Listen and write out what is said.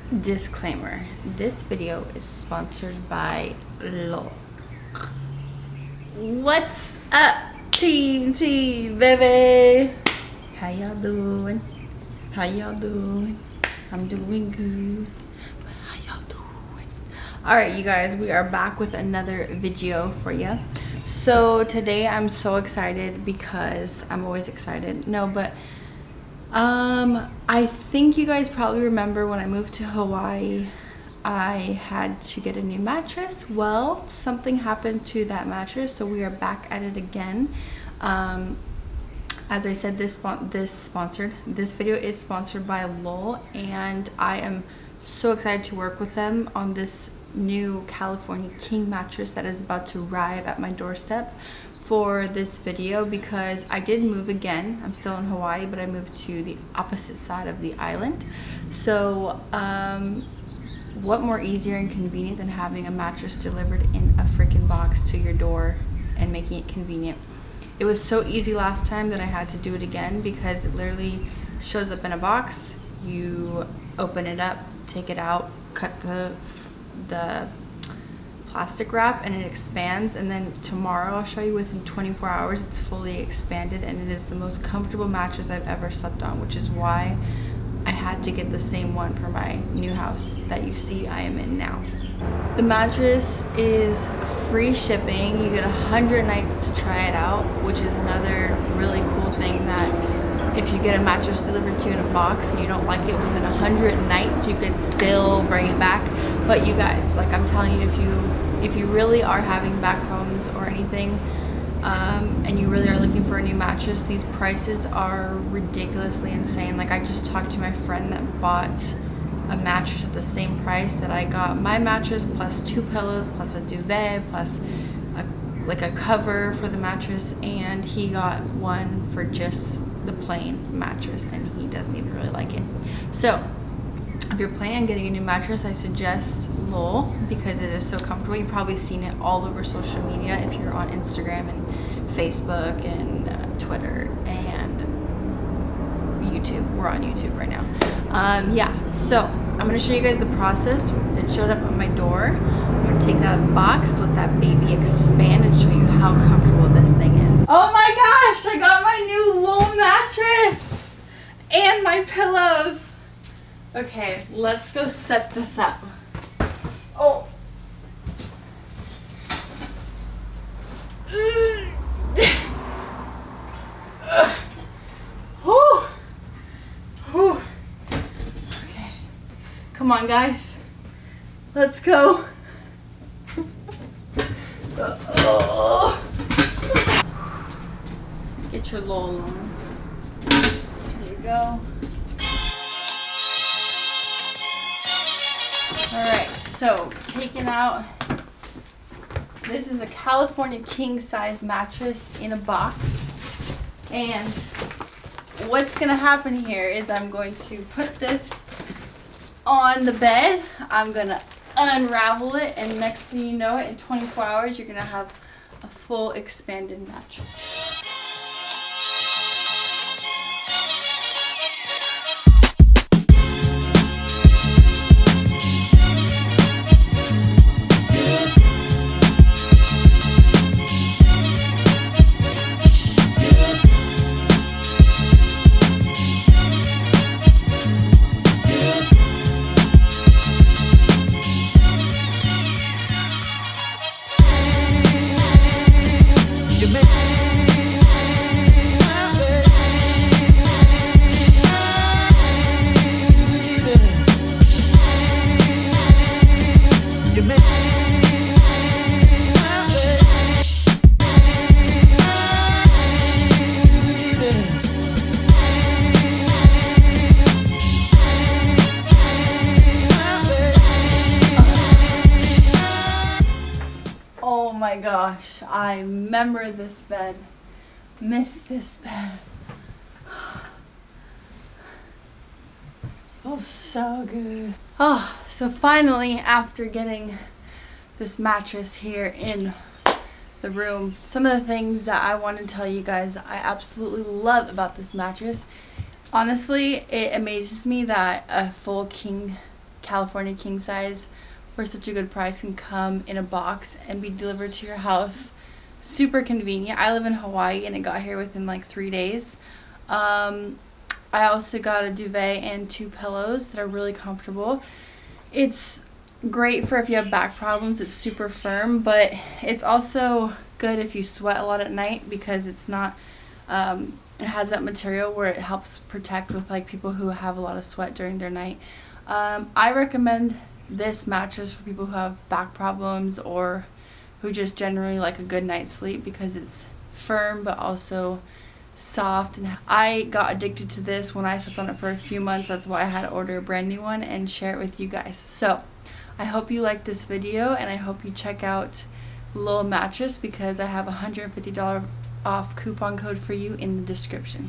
Disclaimer, this video is sponsored by Lull. What's up, Team T, baby? How y'all doing? How y'all doing? I'm doing good. But how y'all doing? Alright, you guys, we are back with another video for you. So today I'm so excited because I'm always excited. No, but I think you guys probably remember when I moved to Hawaii, I had to get a new mattress. Well, something happened to that mattress, so we are back at it again. As I said, this video is sponsored by Lull, and I am so excited to work with them on this new California King mattress that is about to arrive at my doorstep for this video, because I did move again. I'm still in Hawaii, but I moved to the opposite side of the island. So what more easier and convenient than having a mattress delivered in a freaking box to your door and making it convenient. It was so easy last time that I had to do it again, because it literally shows up in a box. You open it up, take it out, cut the plastic wrap, and it expands, and then tomorrow I'll show you within 24 hours it's fully expanded, and it is the most comfortable mattress I've ever slept on, which is why I had to get the same one for my new house that you see I am in now. The mattress is free shipping. You get 100 nights to try it out, which is another really cool thing, that if you get a mattress delivered to you in a box and you don't like it within 100 nights, you could still bring it back. But you guys, like I'm telling you, if you really are having back problems or anything, and you really are looking for a new mattress, these prices are ridiculously insane. Like, I just talked to my friend that bought a mattress at the same price that I got my mattress, plus 2 pillows, plus a duvet, plus a cover for the mattress, and he got one for just the plain mattress, and he doesn't even really like it. So if you're planning on getting a new mattress, I suggest Lull, because it is so comfortable. You've probably seen it all over social media if you're on Instagram and Facebook and Twitter and YouTube. We're on YouTube right now. Yeah, so I'm gonna show you guys the process. It showed up at my door. I'm gonna take it out of the box, let that baby expand, and show you how comfortable this thing is. Oh my gosh, I got my new Lull mattress and my pillows. Okay, let's go set this up. Oh. Whew. Whew. Okay. Come on, guys. Let's go. Get your Lull on. There you go. Alright, so taking out, this is a California king size mattress in a box, and what's going to happen here is I'm going to put this on the bed, I'm going to unravel it, and next thing you know it, in 24 hours you're going to have a full expanded mattress. Oh my gosh, I remember this bed. Miss this bed. Feels so good. Oh, so finally, after getting this mattress here in the room, some of the things that I want to tell you guys I absolutely love about this mattress. Honestly, it amazes me that a full king California king size for such a good price can come in a box and be delivered to your house. Super convenient. I live in Hawaii and it got here within like 3 days. I also got a duvet and 2 pillows that are really comfortable. It's great for if you have back problems. It's super firm, but it's also good if you sweat a lot at night because it's not it has that material where it helps protect with like people who have a lot of sweat during their night. I recommend this mattress for people who have back problems or who just generally like a good night's sleep because it's firm but also soft. And I got addicted to this when I slept on it for a few months. That's why I had to order a brand new one and share it with you guys. So I hope you liked this video, and I hope you check out Lull mattress because I have a $150 off coupon code for you in the description.